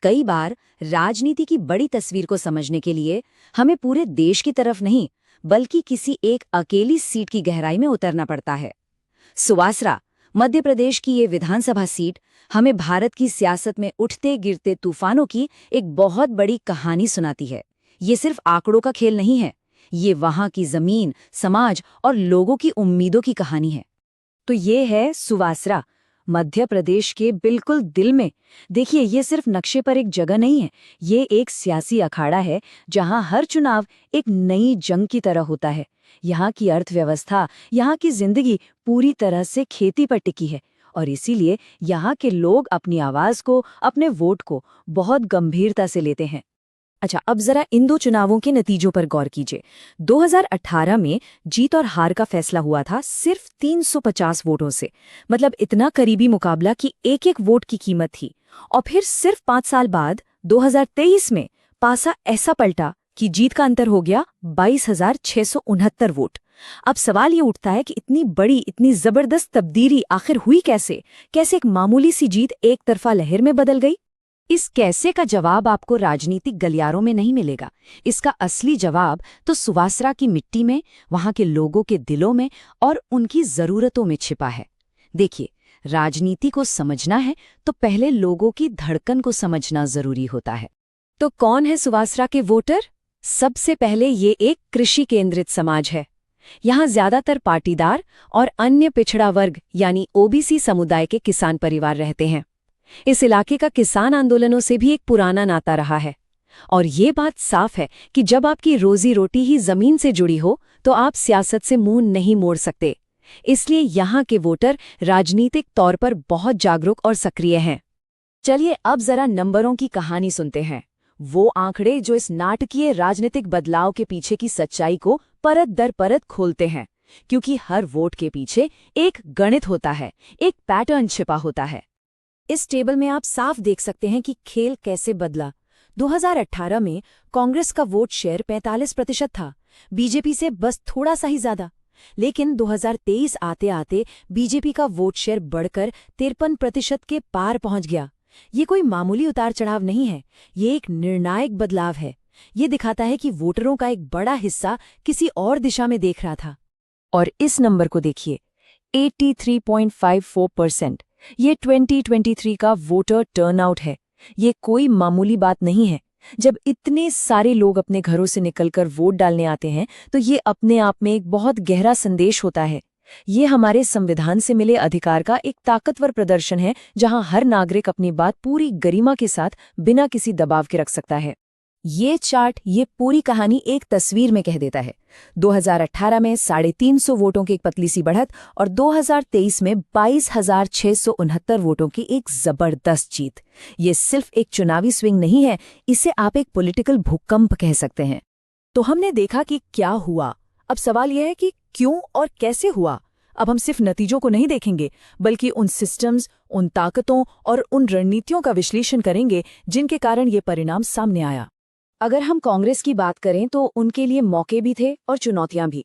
कई बार राजनीति की बड़ी तस्वीर को समझने के लिए हमें पूरे देश की तरफ नहीं बल्कि किसी एक अकेली सीट की गहराई में उतरना पड़ता है। सुवासरा, मध्य प्रदेश की ये विधानसभा सीट हमें भारत की सियासत में उठते गिरते तूफानों की एक बहुत बड़ी कहानी सुनाती है। ये सिर्फ आंकड़ों का खेल नहीं है, ये वहां की जमीन, समाज और लोगों की उम्मीदों की कहानी है। तो ये है सुवासरा, मध्य प्रदेश के बिल्कुल दिल में। देखिए, ये सिर्फ नक्शे पर एक जगह नहीं है, ये एक सियासी अखाड़ा है जहां हर चुनाव एक नई जंग की तरह होता है। यहाँ की अर्थव्यवस्था, यहाँ की जिंदगी पूरी तरह से खेती पर टिकी है और इसीलिए यहाँ के लोग अपनी आवाज को, अपने वोट को बहुत गंभीरता से लेते हैं। अच्छा, अब जरा इन दो चुनावों के नतीजों पर गौर कीजिए। 2018 में जीत और हार का फैसला हुआ था सिर्फ 350 वोटों से, मतलब इतना करीबी मुकाबला कि एक एक वोट की कीमत थी। और फिर सिर्फ 5 साल बाद 2023 में पासा ऐसा पलटा कि जीत का अंतर हो गया 22,669 वोट। अब सवाल ये उठता है कि इतनी बड़ी, इतनी जबरदस्त तब्दीली आखिर हुई कैसे? कैसे एक मामूली सी जीत एक तरफा लहर में बदल गई? इस कैसे का जवाब आपको राजनीतिक गलियारों में नहीं मिलेगा। इसका असली जवाब तो सुवासरा की मिट्टी में, वहां के लोगों के दिलों में और उनकी जरूरतों में छिपा है। देखिए, राजनीति को समझना है तो पहले लोगों की धड़कन को समझना जरूरी होता है। तो कौन है सुवासरा के वोटर? सबसे पहले ये एक कृषि केंद्रित समाज है। यहाँ ज्यादातर पाटीदार और अन्य पिछड़ा वर्ग यानी ओबीसी समुदाय के किसान परिवार रहते हैं। इस इलाके का किसान आंदोलनों से भी एक पुराना नाता रहा है और ये बात साफ है कि जब आपकी रोजी रोटी ही जमीन से जुड़ी हो तो आप सियासत से मुंह नहीं मोड़ सकते। इसलिए यहाँ के वोटर राजनीतिक तौर पर बहुत जागरूक और सक्रिय हैं। चलिए अब जरा नंबरों की कहानी सुनते हैं, वो आंकड़े जो इस नाटकीय राजनीतिक बदलाव के पीछे की सच्चाई को परत दर परत खोलते हैं, क्योंकि हर वोट के पीछे एक गणित होता है, एक पैटर्न छिपा होता है। इस टेबल में आप साफ देख सकते हैं कि खेल कैसे बदला। 2018 में कांग्रेस का वोट शेयर 45% था, बीजेपी से बस थोड़ा सा ही ज्यादा। लेकिन 2023 आते आते बीजेपी का वोट शेयर बढ़कर 53% के पार पहुंच गया। ये कोई मामूली उतार चढ़ाव नहीं है, ये एक निर्णायक बदलाव है। ये दिखाता है कि वोटरों का एक बड़ा हिस्सा किसी और दिशा में देख रहा था। और इस नंबर को देखिए, 83.54%। ये 2023 का वोटर टर्नआउट है। ये कोई मामूली बात नहीं है। जब इतने सारे लोग अपने घरों से निकलकर वोट डालने आते हैं तो ये अपने आप में एक बहुत गहरा संदेश होता है। ये हमारे संविधान से मिले अधिकार का एक ताकतवर प्रदर्शन है, जहां हर नागरिक अपनी बात पूरी गरिमा के साथ बिना किसी दबाव के रख सकता है। ये चार्ट ये पूरी कहानी एक तस्वीर में कह देता है। 2018 में 350 वोटों की एक पतली सी बढ़त और 2023 में 22,669 वोटों की एक जबरदस्त जीत। ये सिर्फ एक चुनावी स्विंग नहीं है, इसे आप एक पॉलिटिकल भूकंप कह सकते हैं। तो हमने देखा कि क्या हुआ। अब सवाल यह है कि क्यों और कैसे हुआ। अब हम सिर्फ नतीजों को नहीं देखेंगे, बल्कि उन सिस्टम्स, उन ताकतों और उन रणनीतियों का विश्लेषण करेंगे जिनके कारण ये परिणाम सामने आया। अगर हम कांग्रेस की बात करें तो उनके लिए मौके भी थे और चुनौतियां भी।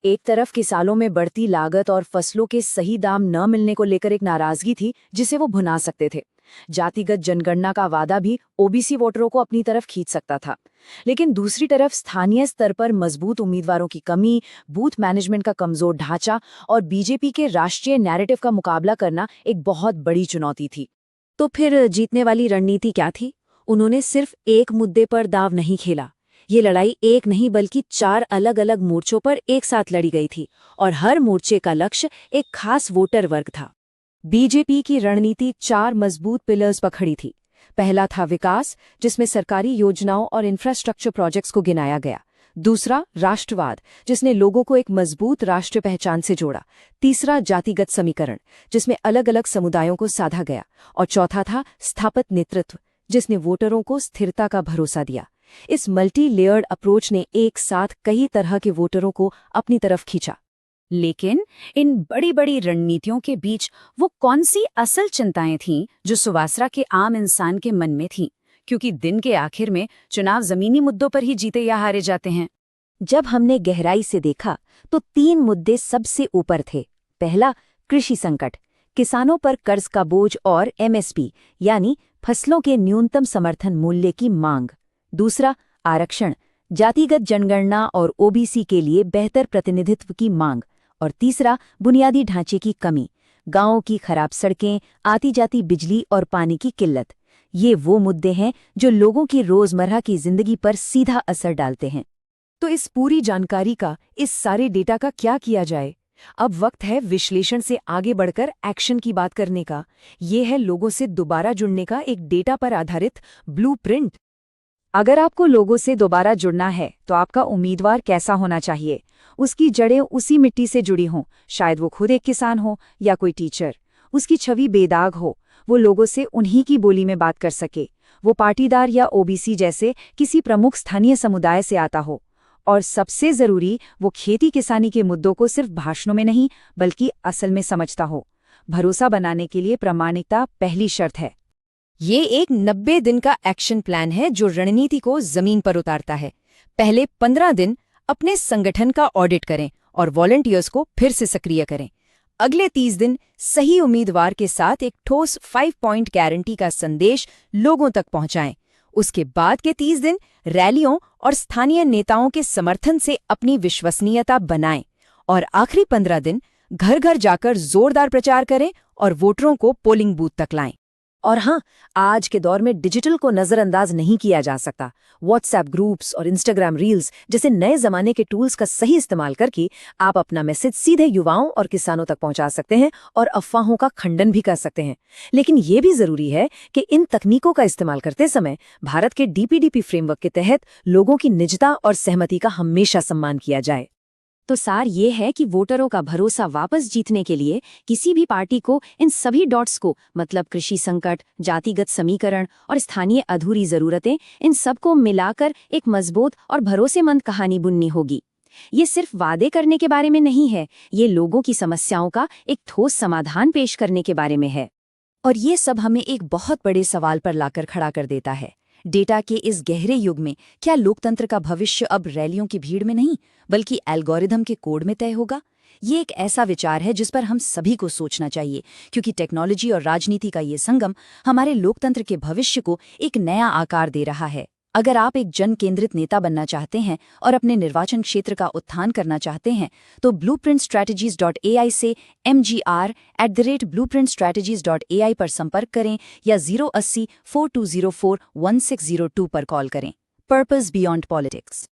एक तरफ किसानों में बढ़ती लागत और फसलों के सही दाम न मिलने को लेकर एक नाराजगी थी जिसे वो भुना सकते थे। जातिगत जनगणना का वादा भी ओबीसी वोटरों को अपनी तरफ खींच सकता था। लेकिन दूसरी तरफ स्थानीय स्तर पर मजबूत उम्मीदवारों की कमी, बूथ मैनेजमेंट का कमजोर ढांचा और बीजेपी के राष्ट्रीय नैरेटिव का मुकाबला करना एक बहुत बड़ी चुनौती थी। तो फिर जीतने वाली रणनीति क्या थी? उन्होंने सिर्फ एक मुद्दे पर दाव नहीं खेला। ये लड़ाई एक नहीं बल्कि 4 अलग-अलग मोर्चों पर एक साथ लड़ी गई थी और हर मोर्चे का लक्ष्य एक खास वोटर वर्ग था। बीजेपी की रणनीति 4 मजबूत पिलर्स पर खड़ी थी। पहला था विकास, जिसमें सरकारी योजनाओं और इंफ्रास्ट्रक्चर प्रोजेक्ट्स को गिनाया गया। दूसरा राष्ट्रवाद, जिसने लोगों को एक मजबूत राष्ट्रीय पहचान से जोड़ा। तीसरा जातिगत समीकरण, जिसमें अलग-अलग समुदायों को साधा गया। और चौथा था स्थापित नेतृत्व, जिसने वोटरों को स्थिरता का भरोसा दिया। इस मल्टी लेयर्ड अप्रोच ने एक साथ कई तरह के वोटरों को अपनी तरफ खींचा। लेकिन इन बड़ी बड़ी रणनीतियों के बीच वो कौन सी असल चिंताएं थीं जो सुवासरा के आम इंसान के मन में थीं? क्योंकि दिन के आखिर में चुनाव जमीनी मुद्दों पर ही जीते या हारे जाते हैं। जब हमने गहराई से देखा तो 3 मुद्दे सबसे ऊपर थे। पहला, कृषि संकट, किसानों पर कर्ज का बोझ और एमएसपी यानी फसलों के न्यूनतम समर्थन मूल्य की मांग। दूसरा, आरक्षण, जातिगत जनगणना और ओबीसी के लिए बेहतर प्रतिनिधित्व की मांग। और तीसरा, बुनियादी ढांचे की कमी, गांवों की खराब सड़कें, आती जाती बिजली और पानी की किल्लत। ये वो मुद्दे हैं जो लोगों की रोजमर्रा की जिंदगी पर सीधा असर डालते हैं। तो इस पूरी जानकारी का, इस सारे डेटा का क्या किया जाए? अब वक्त है विश्लेषण से आगे बढ़कर एक्शन की बात करने का। ये है लोगों से दोबारा जुड़ने का एक डेटा पर आधारित ब्लूप्रिंट। अगर आपको लोगों से दोबारा जुड़ना है तो आपका उम्मीदवार कैसा होना चाहिए? उसकी जड़ें उसी मिट्टी से जुड़ी हों, शायद वो खुद एक किसान हो या कोई टीचर। उसकी छवि बेदाग हो, वो लोगों से उन्हीं की बोली में बात कर सके। वो पाटीदार या ओबीसी जैसे किसी प्रमुख स्थानीय समुदाय से आता हो। और सबसे जरूरी, वो खेती किसानी के मुद्दों को सिर्फ भाषणों में नहीं बल्कि असल में समझता हो। भरोसा बनाने के लिए प्रामाणिकता पहली शर्त है। ये एक 90 दिन का एक्शन प्लान है जो रणनीति को जमीन पर उतारता है। पहले 15 दिन अपने संगठन का ऑडिट करें और वॉलंटियर्स को फिर से सक्रिय करें। अगले 30 दिन सही उम्मीदवार के साथ एक ठोस 5 पॉइंट गारंटी का संदेश लोगों तक पहुंचाएं। उसके बाद के 30 दिन रैलियों और स्थानीय नेताओं के समर्थन से अपनी विश्वसनीयता बनाएं। और आखिरी 15 दिन घर घर जाकर जोरदार प्रचार करें और वोटरों को पोलिंग बूथ तक लाएं। और हाँ, आज के दौर में डिजिटल को नजरअंदाज नहीं किया जा सकता। व्हाट्सएप ग्रुप्स और इंस्टाग्राम रील्स जैसे नए जमाने के टूल्स का सही इस्तेमाल करके आप अपना मैसेज सीधे युवाओं और किसानों तक पहुंचा सकते हैं और अफवाहों का खंडन भी कर सकते हैं। लेकिन ये भी जरूरी है कि इन तकनीकों का इस्तेमाल करते समय भारत के डीपीडीपी फ्रेमवर्क के तहत लोगों की निजता और सहमति का हमेशा सम्मान किया जाए। तो सार ये है कि वोटरों का भरोसा वापस जीतने के लिए किसी भी पार्टी को इन सभी डॉट्स को, मतलब कृषि संकट, जातिगत समीकरण और स्थानीय अधूरी जरूरतें, इन सबको मिलाकर एक मजबूत और भरोसेमंद कहानी बुननी होगी। ये सिर्फ वादे करने के बारे में नहीं है, ये लोगों की समस्याओं का एक ठोस समाधान पेश करने के बारे में है। और ये सब हमें एक बहुत बड़े सवाल पर लाकर खड़ा कर देता है। डेटा के इस गहरे युग में क्या लोकतंत्र का भविष्य अब रैलियों की भीड़ में नहीं बल्कि एल्गोरिदम के कोड में तय होगा? ये एक ऐसा विचार है जिस पर हम सभी को सोचना चाहिए, क्योंकि टेक्नोलॉजी और राजनीति का ये संगम हमारे लोकतंत्र के भविष्य को एक नया आकार दे रहा है। अगर आप एक जन केंद्रित नेता बनना चाहते हैं और अपने निर्वाचन क्षेत्र का उत्थान करना चाहते हैं तो blueprintstrategies.ai से mgr@blueprintstrategies.ai पर संपर्क करें या 080-4204-1602 पर कॉल करें। Purpose beyond politics.